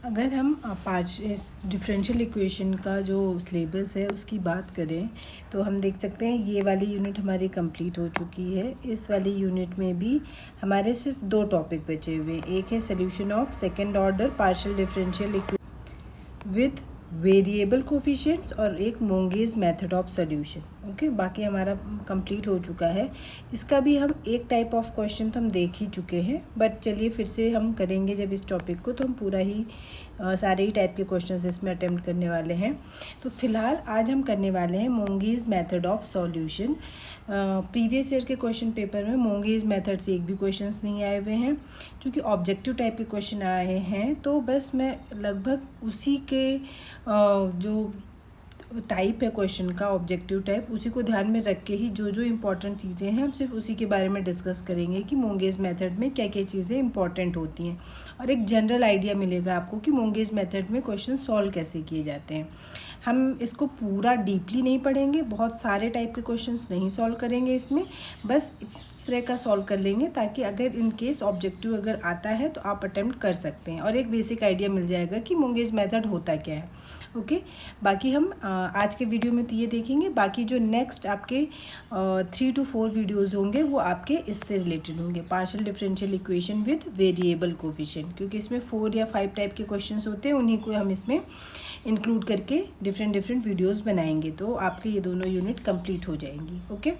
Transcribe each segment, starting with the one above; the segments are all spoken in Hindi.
अगर हम इस डिफरेंशियल इक्वेशन का जो सिलेबस है उसकी बात करें तो हम देख सकते हैं ये वाली यूनिट हमारी कंप्लीट हो चुकी है। इस वाली यूनिट में भी हमारे सिर्फ 2 टॉपिक बचे हुए हैं। एक है solution of second order partial differential equation with variable coefficients और एक Monge's method of solution. Okay, बाकी हमारा कंप्लीट हो चुका है। इसका भी हम एक टाइप ऑफ क्वेश्चन तो हम देख ही चुके हैं, बट चलिए फिर से हम करेंगे जब इस टॉपिक को, तो हम पूरा ही सारे ही टाइप के क्वेश्चंस इसमें अटेम्प्ट करने वाले हैं। तो फिलहाल आज हम करने वाले हैं Monge's method of solution. Previous year के क्वेश्चन पेपर में मोंगेज मेथड से एक भी क्वेश्चंस नहीं आए हुए हैं। क्योंकि ऑब्जेक्टिव टाइप के क्वेश्चन आए हैं तो बस मैं लगभग उसी के जो टाइप है क्वेश्चन का, ऑब्जेक्टिव टाइप, उसी को ध्यान में रख के ही जो जो इम्पोर्टेंट चीज़ें हैं हम सिर्फ उसी के बारे में डिस्कस करेंगे कि मोंगेज मेथड में क्या क्या चीज़ें इंपॉर्टेंट होती हैं और एक जनरल आइडिया मिलेगा आपको कि मोंगेज मेथड में क्वेश्चन सॉल्व कैसे किए जाते हैं। हम इसको पूरा डीपली नहीं पढ़ेंगे, बहुत सारे टाइप के क्वेश्चंस नहीं सॉल्व करेंगे इसमें, बस इस तरह का सॉल्व कर लेंगे ताकि अगर इन केस ऑब्जेक्टिव अगर आता है तो आप अटेम्प्ट कर सकते हैं और एक बेसिक आइडिया मिल जाएगा कि मोंगेज मेथड होता क्या है। ओके, बाकी हम आज के वीडियो में तो ये देखेंगे। बाकी जो नेक्स्ट आपके 3 to 4 वीडियोज़ होंगे वो आपके इससे रिलेटेड होंगे, partial differential equation with variable coefficient, क्योंकि इसमें 4 या 5 टाइप के क्वेश्चंस होते हैं, उन्हीं को हम इसमें इंक्लूड करके डिफरेंट वीडियोस बनाएंगे, तो आपके ये दोनों यूनिट कंप्लीट हो जाएंगी। ओके,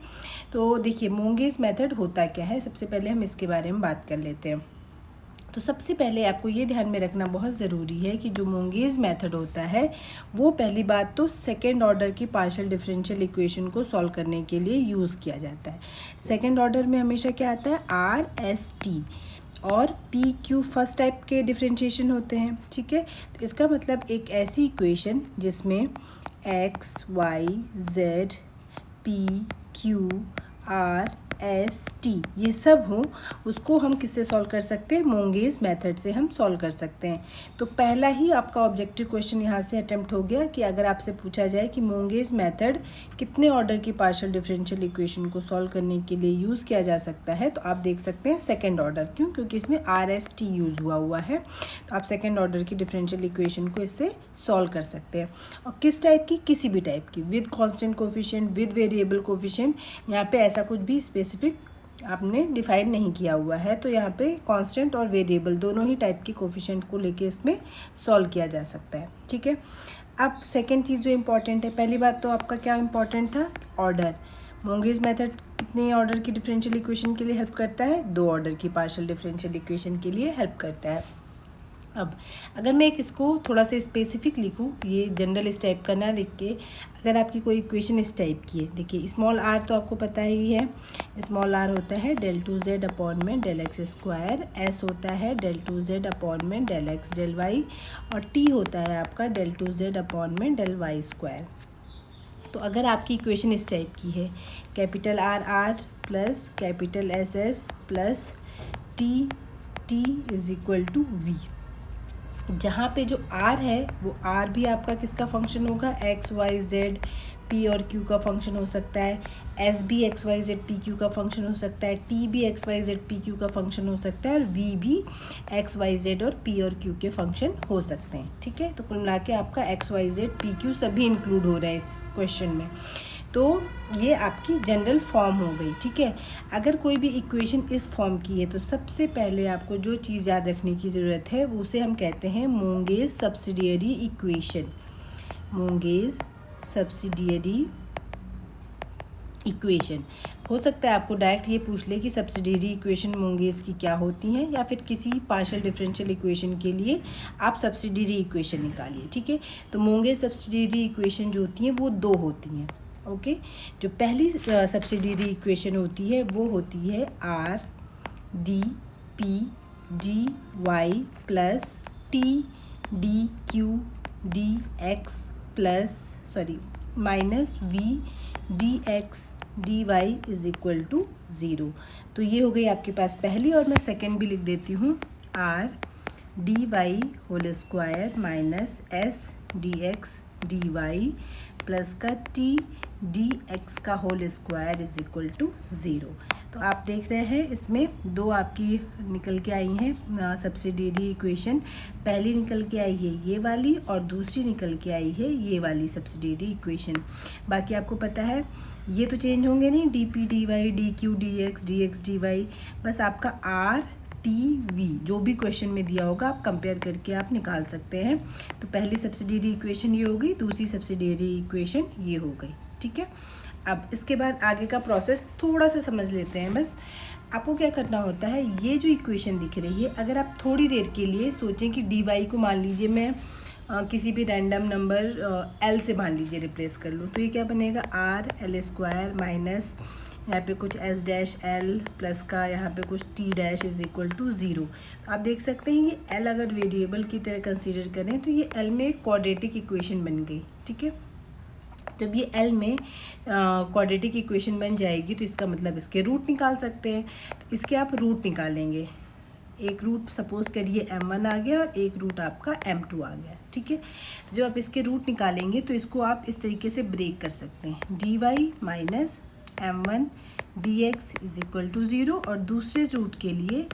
तो देखिए मोंगेज मेथड होता क्या है, सबसे पहले हम इसके बारे में बात कर लेते हैं। तो सबसे पहले आपको ये ध्यान में रखना बहुत ज़रूरी है कि जो मोंगेज मेथड होता है वो पहली बात तो सेकेंड ऑर्डर की पार्शियल डिफरेंशियल इक्वेशन को सॉल्व करने के लिए यूज़ किया जाता है। सेकेंड ऑर्डर में हमेशा क्या आता है, आर एस टी और पी क्यू फर्स्ट टाइप के डिफरेंशिएशन होते हैं। ठीक है, तो इसका मतलब एक ऐसी इक्वेशन जिसमें X Y Z P Q R S T ये सब हो, उसको हम किससे सॉल्व कर सकते हैं, मोंगेज मेथड से हम सॉल्व कर सकते हैं। तो पहला ही आपका ऑब्जेक्टिव क्वेश्चन यहाँ से अटेम्प्ट हो गया कि अगर आपसे पूछा जाए कि मोंगेज मेथड कितने ऑर्डर की पार्शियल डिफरेंशियल इक्वेशन को सॉल्व करने के लिए यूज़ किया जा सकता है, तो आप देख सकते हैं सेकेंड ऑर्डर। क्यों? क्योंकि इसमें आर एस टी यूज़ हुआ है, तो आप सेकेंड ऑर्डर की डिफरेंशियल इक्वेशन को इससे सॉल्व कर सकते हैं। और किस टाइप की, किसी भी टाइप की, with constant coefficient, with variable coefficient, यहाँ पे ऐसा कुछ भी स्पेसिफिक आपने डिफाइन नहीं किया हुआ है, तो यहाँ पे कांस्टेंट और वेरिएबल दोनों ही टाइप के कोफिशिएंट को लेके इसमें सॉल्व किया जा सकता है। ठीक है, अब सेकंड चीज़ जो इम्पॉर्टेंट है, पहली बात तो आपका क्या इम्पॉर्टेंट था, ऑर्डर। मोंगेज मेथड कितने ऑर्डर की डिफरेंशियल इक्वेशन के लिए हेल्प करता है, 2 ऑर्डर की पार्शियल डिफरेंशियल इक्वेशन के लिए हेल्प करता है। अब अगर मैं इसको थोड़ा सा स्पेसिफिक लिखूँ, ये जनरल इस टाइप का ना लिख के, अगर आपकी कोई इक्वेशन इस टाइप की है, देखिए स्मॉल आर तो आपको पता ही है, स्मॉल आर होता है डेल टू जेड अपॉन में डेल एक्स स्क्वायर, एस होता है डेल टू जेड अपॉन में डेल एक्स डेल वाई, और टी होता है आपका डेल टू जेड अपॉन में डेल वाई स्क्वायर। तो अगर आपकी इक्वेशन इस टाइप की है, capital R R plus capital S S plus T T is equal to V, जहाँ पे जो r है वो r भी आपका किसका फंक्शन होगा, x y z p और q का फंक्शन हो सकता है, s भी x y z p q का फंक्शन हो सकता है, t भी x y z p q का फंक्शन हो सकता है, और v भी x y z और p और q के फंक्शन हो सकते हैं। ठीक है, तो कुल मिला के आपका x y z p q सभी इंक्लूड हो रहा है इस क्वेश्चन में। तो ये आपकी जनरल फॉर्म हो गई। ठीक है, अगर कोई भी इक्वेशन इस फॉर्म की है तो सबसे पहले आपको जो चीज़ याद रखने की ज़रूरत है वो उसे हम कहते हैं Monge's subsidiary equation. Monge's subsidiary equation, हो सकता है आपको डायरेक्ट ये पूछ ले कि सब्सिडियरी इक्वेशन मोंगेज की क्या होती हैं, या फिर किसी पार्शियल डिफरेंशियल इक्वेशन के लिए आप सब्सिडियरी इक्वेशन निकालिए। ठीक है, तो मोंगेज सब्सिडियरी इक्वेशन जो होती हैं वो 2 होती हैं। ओके, जो पहली सब्सिडियरी इक्वेशन होती है वो होती है R D P D Y plus T D Q D X plus minus V D X D Y is equal to 0। तो ये हो गई आपके पास पहली, और मैं सेकंड भी लिख देती हूँ, R D Y whole square minus S D X D Y plus का टी डी एक्स का whole square is equal to 0। तो आप देख रहे हैं इसमें दो आपकी निकल के आई हैं सब्सिडियरी इक्वेशन। पहली निकल के आई है ये वाली और दूसरी निकल के आई है ये वाली सब्सिडियरी इक्वेशन। बाकी आपको पता है ये तो चेंज होंगे नहीं, D P D Y D Q D X D Y, बस आपका आर टी वी जो भी क्वेश्चन में दिया होगा आप कंपेयर करके आप निकाल सकते हैं। तो पहली सब्सिडियरी इक्वेशन ये हो गई, दूसरी सब्सिडियरी इक्वेशन ये हो गई, ठीक है। अब इसके बाद आगे का प्रोसेस थोड़ा सा समझ लेते हैं। बस आपको क्या करना होता है, ये जो इक्वेशन दिख रही है अगर आप थोड़ी देर के लिए सोचें कि डी वाई को मान लीजिए मैं किसी भी रैंडम नंबर एल से मान लीजिए रिप्लेस कर लूँ, तो ये क्या बनेगा आर एल स्क्वायर माइनस यहाँ पे कुछ एस डैश एल प्लस का यहाँ पे कुछ T dash is equal to 0। आप देख सकते हैं ये एल अगर वेरिएबल की तरह कंसीडर करें तो ये एल में एक क्वाड्रेटिक इक्वेशन बन गई, ठीक है। जब ये एल में क्वाड्रेटिक इक्वेशन बन जाएगी तो इसका मतलब इसके रूट निकाल सकते हैं। तो इसके आप रूट निकालेंगे, एक रूट सपोज करिए m1 आ गया और एक रूट आपका m2 आ गया, ठीक है। जब आप इसके रूट निकालेंगे तो इसको आप इस तरीके से ब्रेक कर सकते हैं, D Y minus m1 dx is equal to 0 और दूसरे रूट के लिए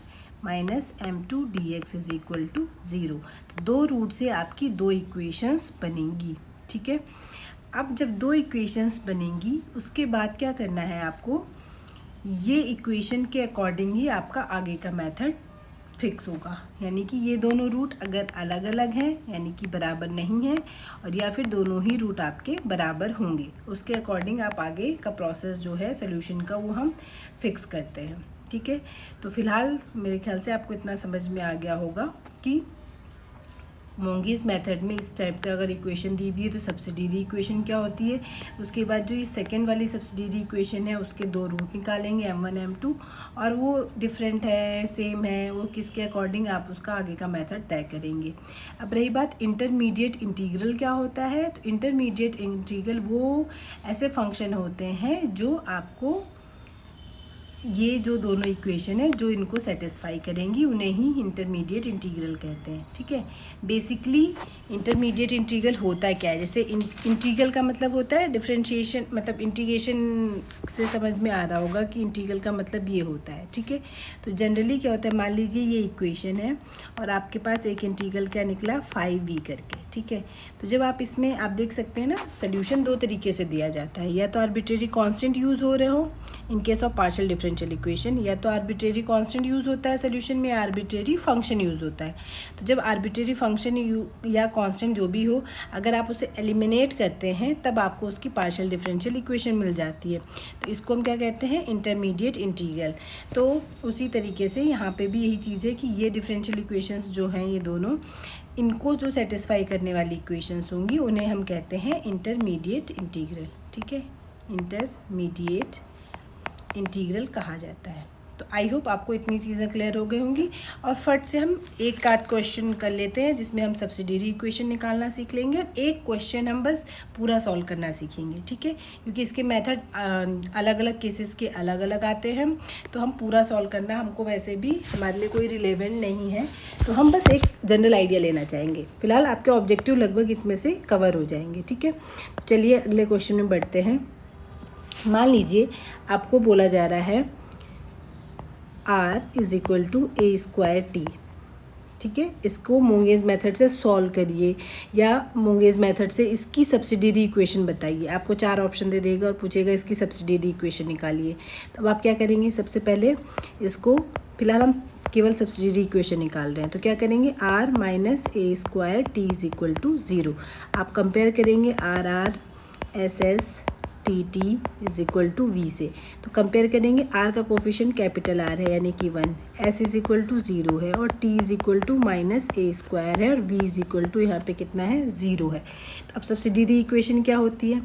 minus m2 dx is equal to 0। दो रूट से आपकी दो इक्वेशंस बनेंगी, ठीक है। अब जब दो इक्वेशंस बनेंगी उसके बाद क्या करना है आपको, ये इक्वेशन के अकॉर्डिंग ही आपका आगे का मेथड फिक्स होगा। यानी कि ये दोनों रूट अगर अलग अलग हैं यानी कि बराबर नहीं है और या फिर दोनों ही रूट आपके बराबर होंगे, उसके अकॉर्डिंग आप आगे का प्रोसेस जो है सोल्यूशन का वो हम फिक्स करते हैं, ठीक है। तो फिलहाल मेरे ख्याल से आपको इतना समझ में आ गया होगा कि मोंगीज मेथड में इस टाइप का अगर इक्वेशन दी हुई है तो सब्सिडियरी इक्वेशन क्या होती है। उसके बाद जो ये सेकेंड वाली सब्सिडियरी इक्वेशन है उसके दो रूट निकालेंगे m1 m2 और वो डिफरेंट है सेम है वो किसके अकॉर्डिंग आप उसका आगे का मेथड तय करेंगे। अब रही बात इंटरमीडिएट इंटीग्रल क्या होता है, तो इंटरमीडिएट इंटीग्रल वो ऐसे फंक्शन होते हैं जो आपको ये जो दोनों इक्वेशन है जो इनको सेटिस्फाई करेंगी उन्हें ही इंटरमीडिएट इंटीग्रल कहते हैं, ठीक है। बेसिकली इंटरमीडिएट इंटीग्रल होता क्या है, जैसे इंटीग्रल का मतलब होता है डिफरेंशिएशन, मतलब इंटीग्रेशन से समझ में आ रहा होगा कि इंटीग्रल का मतलब ये होता है, ठीक है। तो जनरली क्या होता है, मान लीजिए ये इक्वेशन है और आपके पास एक इंटीग्रल क्या निकला 5v करके, ठीक है। तो जब आप इसमें आप देख सकते हैं ना सोल्यूशन दो तरीके से दिया जाता है, या तो आर्बिट्रेरी कांस्टेंट यूज़ हो रहे हो in case of partial differential equation, या तो आर्बिट्रेरी कांस्टेंट यूज़ होता है सोल्यूशन में, आर्बिट्रेरी फंक्शन यूज़ होता है। तो जब आर्बिट्रेरी फंक्शन या कांस्टेंट जो भी हो अगर आप उसे एलिमिनेट करते हैं तब आपको उसकी पार्शियल डिफरेंशियल इक्वेशन मिल जाती है। तो इसको हम क्या कहते हैं, इंटरमीडिएट इंटीग्रल। तो उसी तरीके से यहाँ पे भी यही चीज़ है कि ये डिफरेंशियल इक्वेशंस जो हैं ये दोनों, इनको जो सेटिस्फाई करने वाली इक्वेशंस होंगी उन्हें हम कहते हैं इंटरमीडिएट इंटीग्रल, ठीक है। इंटरमीडिएट इंटीग्रल कहा जाता है। तो आई होप आपको इतनी चीज़ें क्लियर हो गई होंगी। और फट से हम एक आध क्वेश्चन कर लेते हैं जिसमें हम सब्सिडियरी इक्वेशन निकालना सीख लेंगे और एक क्वेश्चन हम बस पूरा सॉल्व करना सीखेंगे, ठीक है। क्योंकि इसके मेथड अलग अलग केसेस के अलग अलग आते हैं, तो हम पूरा सॉल्व करना हमको वैसे भी हमारे लिए कोई रिलेवेंट नहीं है, तो हम बस एक जनरल आइडिया लेना चाहेंगे। फिलहाल आपके ऑब्जेक्टिव लगभग इसमें से कवर हो जाएंगे, ठीक है। चलिए अगले क्वेश्चन में बढ़ते हैं। मान लीजिए आपको बोला जा रहा है r is equal to A square T, ठीक है। इसको मोंगेज मेथड से सॉल्व करिए या मोंगेज मेथड से इसकी सब्सिडियरी इक्वेशन बताइए। आपको 4 ऑप्शन दे देगा और पूछेगा इसकी सब्सिडियरी इक्वेशन निकालिए। तो अब आप क्या करेंगे, सबसे पहले इसको, फिलहाल हम केवल सब्सिडियरी इक्वेशन निकाल रहे हैं, तो क्या करेंगे r minus A square T is equal to 0। आप कंपेयर करेंगे R R S S T T is equal to V से, तो कंपेयर करेंगे r का कोफिशिएंट कैपिटल R है यानी कि 1, s इज इक्वल टू 0 है और t is equal to minus A square है और v इज इक्वल टू यहाँ पे कितना है 0 है। तो अब सब्सिडियरी इक्वेशन क्या होती है,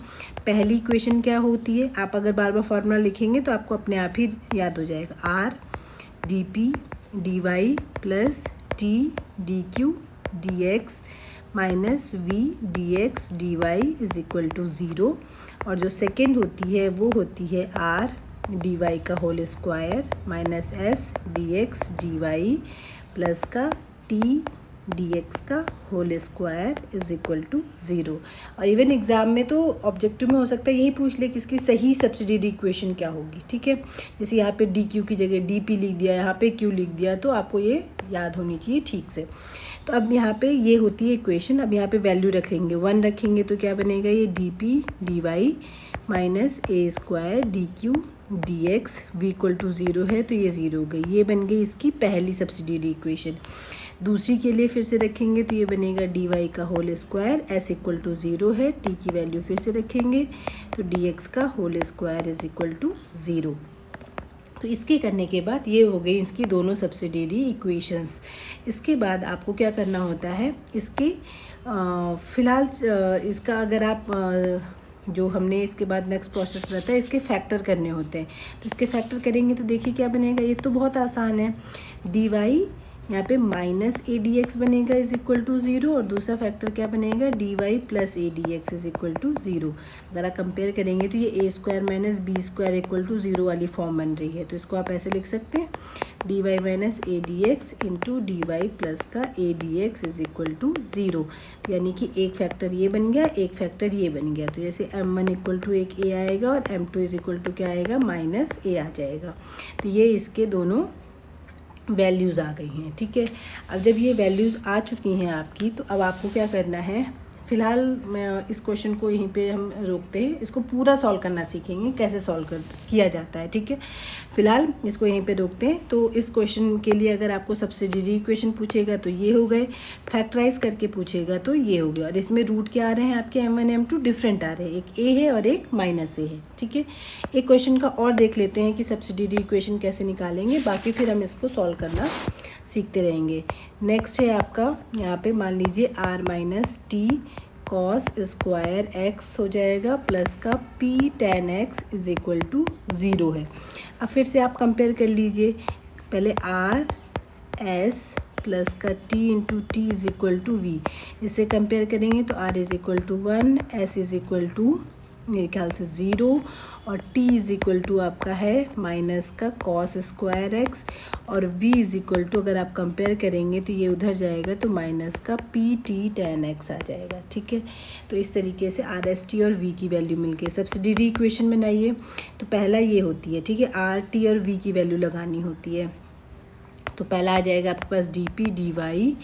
पहली इक्वेशन क्या होती है, आप अगर बार बार फार्मूला लिखेंगे तो आपको अपने आप ही याद हो जाएगा, r D P D Y plus T D Q D X minus V D X D Y is equal to 0। और जो सेकेंड होती है वो होती है r डी वाई का whole square minus s D X D Y plus का t dx का whole square is equal to 0। और इवन एग्ज़ाम में तो ऑब्जेक्टिव में हो सकता है यही पूछ ले कि इसकी सही सब्सिडियरी इक्वेशन क्या होगी, ठीक है। जैसे यहाँ पे डी क्यू की जगह डी पी लिख दिया, यहाँ पे क्यू लिख दिया, तो आपको ये याद होनी चाहिए ठीक से। तो अब यहाँ पे ये होती है इक्वेशन। अब यहाँ पे वैल्यू रखेंगे, 1 रखेंगे तो क्या बनेगा, ये D P D Y minus A square D Q D X V equal to 0 है, तो ये 0 हो गई। ये बन गई इसकी पहली सब्सिडियरी इक्वेशन। दूसरी के लिए फिर से रखेंगे तो ये बनेगा डी वाई का whole square S equal to 0 है, टी की वैल्यू फिर से रखेंगे तो डी एक्स का whole square is equal to 0। तो इसके करने के बाद ये हो गई इसकी दोनों सब्सिडियरी इक्वेशंस। इसके बाद आपको क्या करना होता है, इसके फ़िलहाल इसका अगर आप जो हमने इसके बाद नेक्स्ट प्रोसेस रहता है, इसके फैक्टर करने होते हैं। तो इसके फैक्टर करेंगे तो देखिए क्या बनेगा, ये तो बहुत आसान है। डी वाई यहाँ पे माइनस ए डी एक्स बनेगा इज इक्वल टू 0, और दूसरा फैक्टर क्या बनेगा, D Y plus A D X is equal to 0। अगर आप कंपेयर करेंगे तो ये A square minus B square equal to 0 वाली फॉर्म बन रही है। तो इसको आप ऐसे लिख सकते हैं, D Y minus A D X into D Y plus का A D X is equal to 0। यानी कि एक फैक्टर ये बन गया, एक फैक्टर ये बन गया। तो जैसे m1 इक्वल टू एक ए आएगा और m2 इज इक्वल टू क्या आएगा, माइनस ए आ जाएगा। तो ये इसके दोनों वैल्यूज़ आ गई हैं, ठीक है। अब जब ये वैल्यूज़ आ चुकी हैं आपकी, तो अब आपको क्या करना है, फ़िलहाल मैं इस क्वेश्चन को यहीं पे हम रोकते हैं। इसको पूरा सॉल्व करना सीखेंगे, कैसे सॉल्व किया जाता है, ठीक है। फ़िलहाल इसको यहीं पे रोकते हैं। तो इस क्वेश्चन के लिए अगर आपको सब्सिडियरी इक्वेशन पूछेगा तो ये हो गए, फैक्टराइज करके पूछेगा तो ये हो गया। और इसमें रूट क्या आ रहे हैं आपके, m1 m2 डिफरेंट आ रहे हैं, एक ए है और एक माइनस ए है, ठीक है। एक क्वेश्चन का और देख लेते हैं कि सब्सिडियरी इक्वेशन कैसे निकालेंगे, बाकी फिर हम इसको सॉल्व करना सीखते रहेंगे। नेक्स्ट है आपका यहाँ पे मान लीजिए R minus T cos square X हो जाएगा प्लस का P ten X is equal to 0 है। अब फिर से आप कंपेयर कर लीजिए, पहले आर एस प्लस का T into T is equal to V, इसे कंपेयर करेंगे तो R is equal to 1, S is equal to मेरे ख्याल से 0, और t इज इक्वल टू आपका है माइनस का कॉस स्क्वायर एक्स, और v इज इक्वल टू अगर आप कंपेयर करेंगे तो ये उधर जाएगा तो माइनस का पी टी टेन एक्स आ जाएगा, ठीक है। तो इस तरीके से आर एस टी और v की वैल्यू मिलके सब्सिडियरी इक्वेशन बनाइए। तो पहला ये होती है, ठीक है, आर टी और v की वैल्यू लगानी होती है। तो पहला आ जाएगा आपके पास D P D Y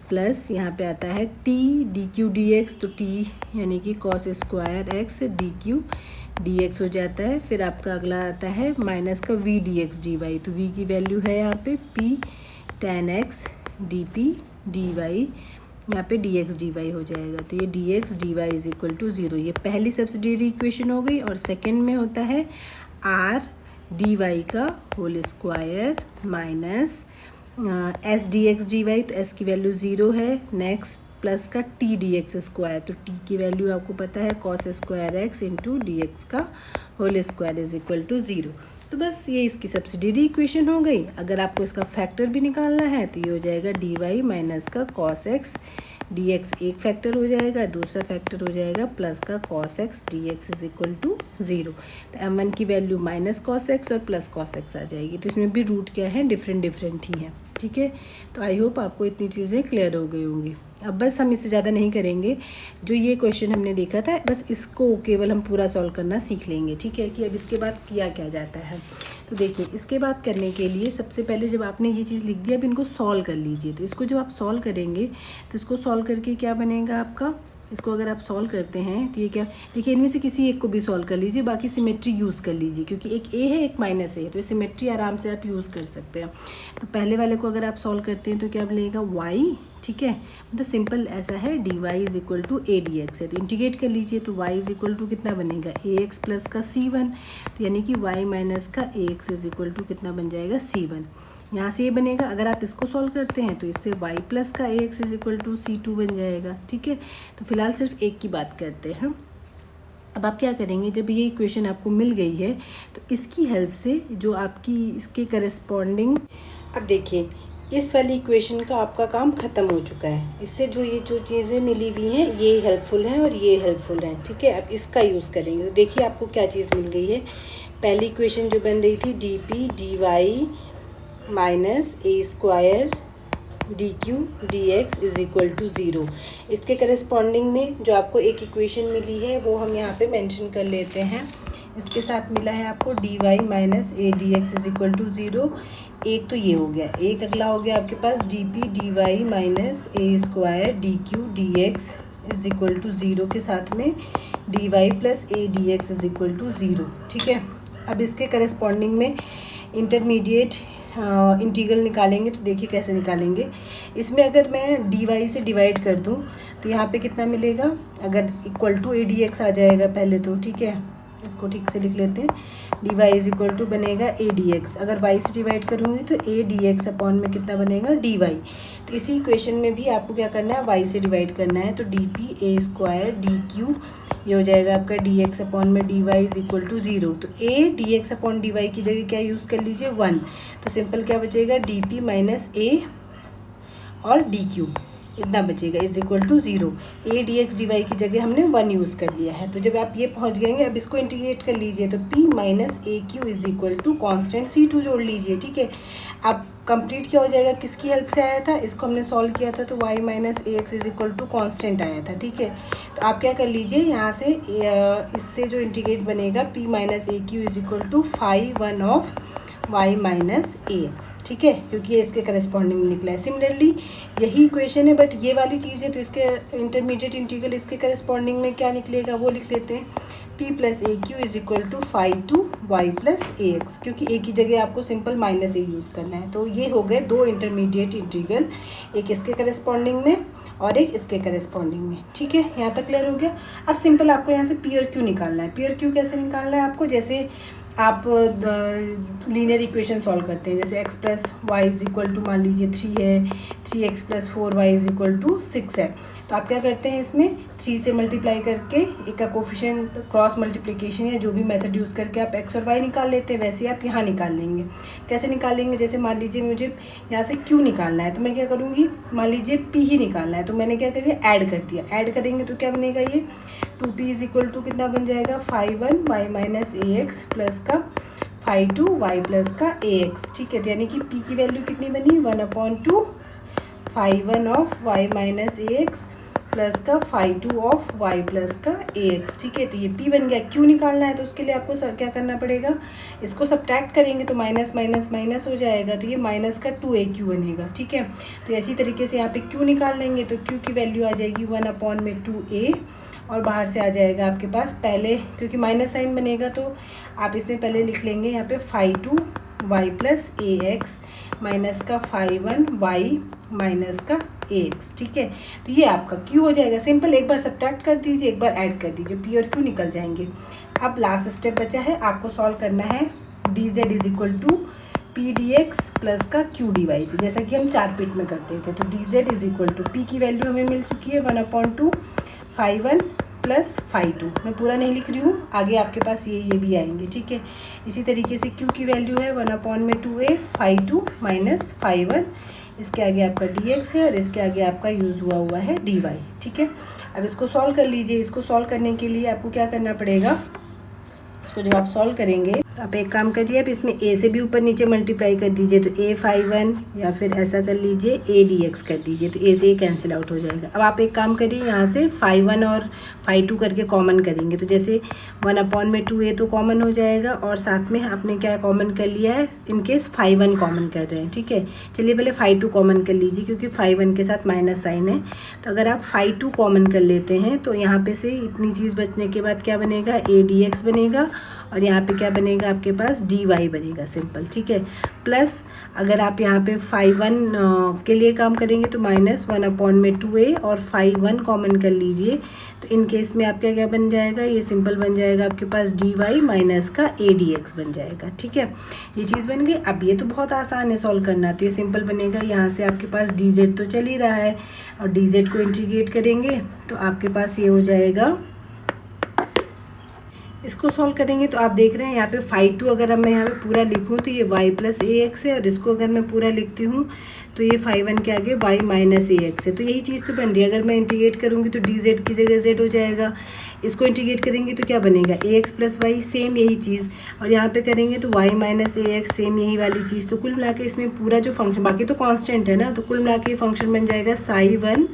plus यहाँ पे आता है T D Q D X, तो टी यानी कि cos square x D Q D x हो जाता है। फिर आपका अगला आता है माइनस का V D X D Y, तो वी की वैल्यू है यहाँ पे P ten X D P D Y, यहाँ पे डी एक्स डी वाई हो जाएगा। तो ये D X D Y is equal to 0, ये पहली सब्सिडियरी इक्वेशन हो गई। और सेकेंड में होता है आर डी वाई का whole square minus S D X D Y, तो एस की वैल्यू 0 है। नेक्स्ट प्लस का टी डी एक्स स्क्वायर, तो टी की वैल्यू आपको पता है cos square X into D X का whole square is equal to 0। तो बस ये इसकी सब्सिडियरी इक्वेशन हो गई। अगर आपको इसका फैक्टर भी निकालना है तो ये हो जाएगा डी वाई माइनस का कॉस एक्स डी एक्स, एक फैक्टर हो जाएगा, दूसरा फैक्टर हो जाएगा प्लस का cos X D X is equal to 0। तो m1 की वैल्यू माइनस कॉस एक्स और प्लस कॉस एक्स आ जाएगी। तो इसमें भी रूट क्या है, डिफरेंट ही है, ठीक है। तो आई होप आपको इतनी चीज़ें क्लियर हो गई होंगी। अब बस हम इससे ज़्यादा नहीं करेंगे, जो ये क्वेश्चन हमने देखा था बस इसको केवल हम पूरा सॉल्व करना सीख लेंगे, ठीक है, कि अब इसके बाद किया क्या जाता है। तो देखिए इसके बाद करने के लिए सबसे पहले जब आपने ये चीज़ लिख दी, अब इनको सॉल्व कर लीजिए। तो इसको जब आप सॉल्व करेंगे तो इसको सॉल्व करके क्या बनेगा आपका, इसको अगर आप सॉल्व करते हैं तो ये क्या, देखिए इनमें से किसी एक को भी सॉल्व कर लीजिए, बाकी सिमेट्री यूज़ कर लीजिए, क्योंकि एक ए है एक माइनस ए है, तो ये सिमेट्री आराम से आप यूज़ कर सकते हैं। तो पहले वाले को अगर आप सॉल्व करते हैं तो क्या बनेगा वाई, ठीक है, मतलब सिंपल ऐसा है D Y is equal to A D X है। तो इंटीग्रेट कर लीजिए तो वाई इज इक्वल टू कितना बनेगा ए एक्स प्लस का सी वन, तो यानी कि वाई माइनस का A X is equal to कितना बन जाएगा सी वन। यहाँ से ये बनेगा, अगर आप इसको सॉल्व करते हैं तो इससे y प्लस का A X is equal to C2 बन जाएगा, ठीक है। तो फिलहाल सिर्फ एक की बात करते हैं। अब आप क्या करेंगे, जब ये इक्वेशन आपको मिल गई है तो इसकी हेल्प से जो आपकी इसके करस्पॉन्डिंग, अब देखिए इस वाली इक्वेशन का आपका काम ख़त्म हो चुका है। इससे जो चीज़ें मिली हुई हैं ये हेल्पफुल हैं और ये हेल्पफुल हैं, ठीक है। अब इसका यूज़ करेंगे तो देखिए आपको क्या चीज़ मिल गई है। पहली इक्वेशन जो बन रही थी D P D Y minus A square D Q D X is equal to 0। इसके करस्पॉन्डिंग में जो आपको एक इक्वेशन मिली है वो हम यहाँ पे मेंशन कर लेते हैं। इसके साथ मिला है आपको D Y minus A D X is equal to 0। एक तो ये हो गया, एक अगला हो गया आपके पास D P D Y minus A square D Q D X is equal to 0 के साथ में D Y plus A D X is equal to 0। ठीक है, अब इसके करस्पॉन्डिंग में इंटरमीडिएट इंटीग्रल निकालेंगे। तो देखिए कैसे निकालेंगे। इसमें अगर मैं डी वाई से डिवाइड कर दूं तो यहाँ पे कितना मिलेगा, अगर equal to A D X आ जाएगा पहले तो। ठीक है, इसको ठीक से लिख लेते हैं। D Y is equal to बनेगा ए डी एक्स, अगर वाई से डिवाइड करूँगी तो ए डी एक्स अपॉन में कितना बनेगा डी वाई। तो इसी इक्वेशन में भी आपको क्या करना है, वाई से डिवाइड करना है। तो D P A square D Q ये हो जाएगा आपका डी एक्स अपॉन में D Y is equal to 0। तो A D X upon D Y की जगह क्या यूज़ कर लीजिए 1। तो सिंपल क्या बचेगा, डी पी माइनस ए और डी क्यू इतना बचेगा is equal to 0। A D X D Y की जगह हमने 1 यूज़ कर लिया है। तो जब आप ये पहुंच गएंगे, अब इसको इंटीग्रेट कर लीजिए। तो p minus A Q is equal to constant C2 जोड़ लीजिए। ठीक है, अब कंप्लीट क्या हो जाएगा, किसकी हेल्प से आया था, इसको हमने सॉल्व किया था तो y minus A X is equal to constant आया था। ठीक है, तो आप क्या कर लीजिए यहाँ से इससे जो इंटीग्रेट बनेगा p minus A Q is equal to 5 of y minus A X. ठीक है, क्योंकि ये इसके करस्पॉन्डिंग में निकला है। सिमिलरली यही इक्वेशन है बट ये वाली चीज़ है तो इसके इंटरमीडिएट इंटीग्रल इसके करस्पॉन्डिंग में क्या निकलेगा वो लिख लेते हैं। p plus A Q is equal to 5 plus A X, क्योंकि ए की जगह आपको सिंपल माइनस ए यूज़ करना है। तो ये हो गए दो इंटरमीडिएट इंटीग्रल, एक इसके करस्पॉन्डिंग में और एक इसके करस्पॉन्डिंग में। ठीक है, यहाँ तक क्लियर हो गया। अब सिंपल आपको यहाँ से पी और क्यू निकालना है। पी और क्यू कैसे निकालना है आपको, जैसे आप लीनियर इक्वेशन सॉल्व करते हैं, जैसे x plus Y is equal to मान लीजिए 3 है, 3x plus 4y is equal to 6 है। तो आप क्या करते हैं, इसमें 3 से मल्टीप्लाई करके एक का कोफिशिएंट क्रॉस मल्टीप्लिकेशन या जो भी मेथड यूज़ करके आप x और y निकाल लेते हैं, वैसे आप यहाँ निकाल लेंगे। कैसे निकालेंगे, जैसे मान लीजिए मुझे यहाँ से q निकालना है तो मैं क्या करूँगी, मान लीजिए p ही निकालना है तो मैंने क्या करिए ऐड कर दिया। ऐड करेंगे तो क्या बनेगा, ये 2p इज इक्वल टू कितना बन जाएगा 5 y minus A x plus का 5 y प्लस का ए एक्स। ठीक है, तो यानी कि p की वैल्यू कितनी बनी 1/2 5 of y minus A x plus का 5 ऑफ y प्लस का ए एक्स। ठीक है, तो ये p बन गया। q निकालना है तो उसके लिए आपको क्या करना पड़ेगा, इसको सब्ट्रैक्ट करेंगे तो माइनस माइनस माइनस हो जाएगा, तो ये माइनस का 2aq बनेगा। ठीक है, तो इसी तरीके से यहाँ पे q निकाल लेंगे तो q की वैल्यू आ जाएगी 1/2a और बाहर से आ जाएगा आपके पास, पहले क्योंकि माइनस साइन बनेगा तो आप इसमें पहले लिख लेंगे यहाँ पे 5 y plus A x minus का 5 y माइनस का ए एक्स। ठीक है, तो ये आपका q हो जाएगा। सिंपल, एक बार सब्ट्रैक्ट कर दीजिए, एक बार ऐड कर दीजिए, p और q निकल जाएंगे। अब लास्ट स्टेप बचा है, आपको सॉल्व करना है D Z is equal to P D X plus का क्यू डी वाई से, जैसा कि हम 4 पीट में करते थे। तो D Z is equal to P की वैल्यू हमें मिल चुकी है 1/2 5 प्लस 5 मैं पूरा नहीं लिख रही हूँ, आगे आपके पास ये भी आएंगे। ठीक है, इसी तरीके से q की वैल्यू है 1/2a 5 माइनस 5 इसके आगे आपका dx है और इसके आगे आपका यूज़ हुआ है dy। ठीक है, अब इसको सॉल्व कर लीजिए। इसको सॉल्व करने के लिए आपको क्या करना पड़ेगा, इसको जब आप सॉल्व करेंगे तो आप एक काम करिए, आप इसमें a से भी ऊपर नीचे मल्टीप्लाई कर दीजिए तो a 5 या फिर ऐसा कर लीजिए a dx कर दीजिए तो a से a कैंसिल आउट हो जाएगा। अब आप एक काम करिए, यहाँ से 5 और 5 करके कॉमन करेंगे तो जैसे 1/2a तो कॉमन हो जाएगा और साथ में आपने क्या कॉमन कर लिया है, इनकेस 5 कॉमन कर रहे हैं। ठीक है, चलिए पहले 5 कॉमन कर लीजिए क्योंकि 5 के साथ माइनस साइन है। तो अगर आप 5 कॉमन कर लेते हैं तो यहाँ पे से इतनी चीज़ बचने के बाद क्या बनेगा, a dx बनेगा और यहाँ पे क्या बनेगा आपके पास dy बनेगा सिंपल। ठीक है, प्लस अगर आप यहाँ पे 5 के लिए काम करेंगे तो माइनस 1/2a और 5 कॉमन कर लीजिए तो इन केस में आपका क्या बन जाएगा, ये सिंपल बन जाएगा आपके पास dy माइनस का a dx बन जाएगा। ठीक है, ये चीज़ बन गई। अब ये तो बहुत आसान है सॉल्व करना, तो ये सिंपल बनेगा। यहाँ से आपके पास dz तो चल ही रहा है और dz को इंटीग्रेट करेंगे तो आपके पास ये हो जाएगा, इसको सॉल्व करेंगे तो आप देख रहे हैं यहाँ पे 5 अगर मैं यहाँ पे पूरा लिखूँ तो ये y प्लस ए एक्स है और इसको अगर मैं पूरा लिखती हूँ तो ये 5 के आगे y माइनस ए एक्स है, तो यही चीज़ तो बन रही है। अगर मैं इंटीग्रेट करूँगी तो डी जेड की जगह z हो जाएगा, इसको इंटीग्रेट करेंगे तो क्या बनेगा ए एक्स प्लस वाई, सेम यही चीज़, और यहाँ पे करेंगे तो y minus A x, same यही वाली चीज़। तो कुल मिला के इसमें पूरा जो फंक्शन, बाकी तो कांस्टेंट है ना, तो कुल मिला के फंक्शन बन जाएगा Sai 1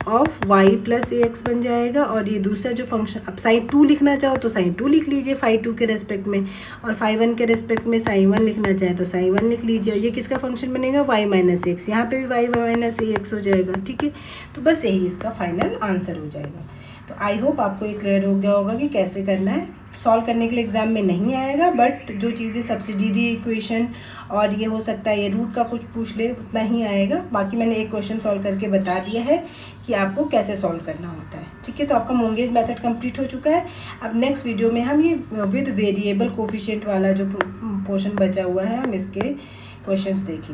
of y plus A x बन जाएगा। और ये दूसरा जो फंक्शन, अब साइन 2 लिखना चाहो तो साइन 2 लिख लीजिए फाई 2 के रेस्पेक्ट में, और फाई 1 के रेस्पेक्ट में साइन 1 लिखना चाहे तो साइन 1 लिख लीजिए। और ये किसका फंक्शन बनेगा y माइनस एक्स, यहाँ पे भी y माइनस ए एक्स हो जाएगा, ठीक है। तो बस यही इसका फाइनल आंसर हो जाएगा। तो आई होप आपको ये क्लियर हो गया होगा कि कैसे करना है। सॉल्व करने के लिए एग्ज़ाम में नहीं आएगा, बट जो चीज़ें सब्सिडियरी इक्वेशन और ये हो सकता है ये रूट का कुछ पूछ ले, उतना ही आएगा। बाकी मैंने एक क्वेश्चन सॉल्व करके बता दिया है कि आपको कैसे सॉल्व करना होता है, ठीक है। तो आपका मोंगेज मेथड कंप्लीट हो चुका है। अब नेक्स्ट वीडियो में हम ये विद वेरिएबल कोफिशिएंट वाला जो पोर्शन बचा हुआ है, हम इसके क्वेश्चंस देखेंगे।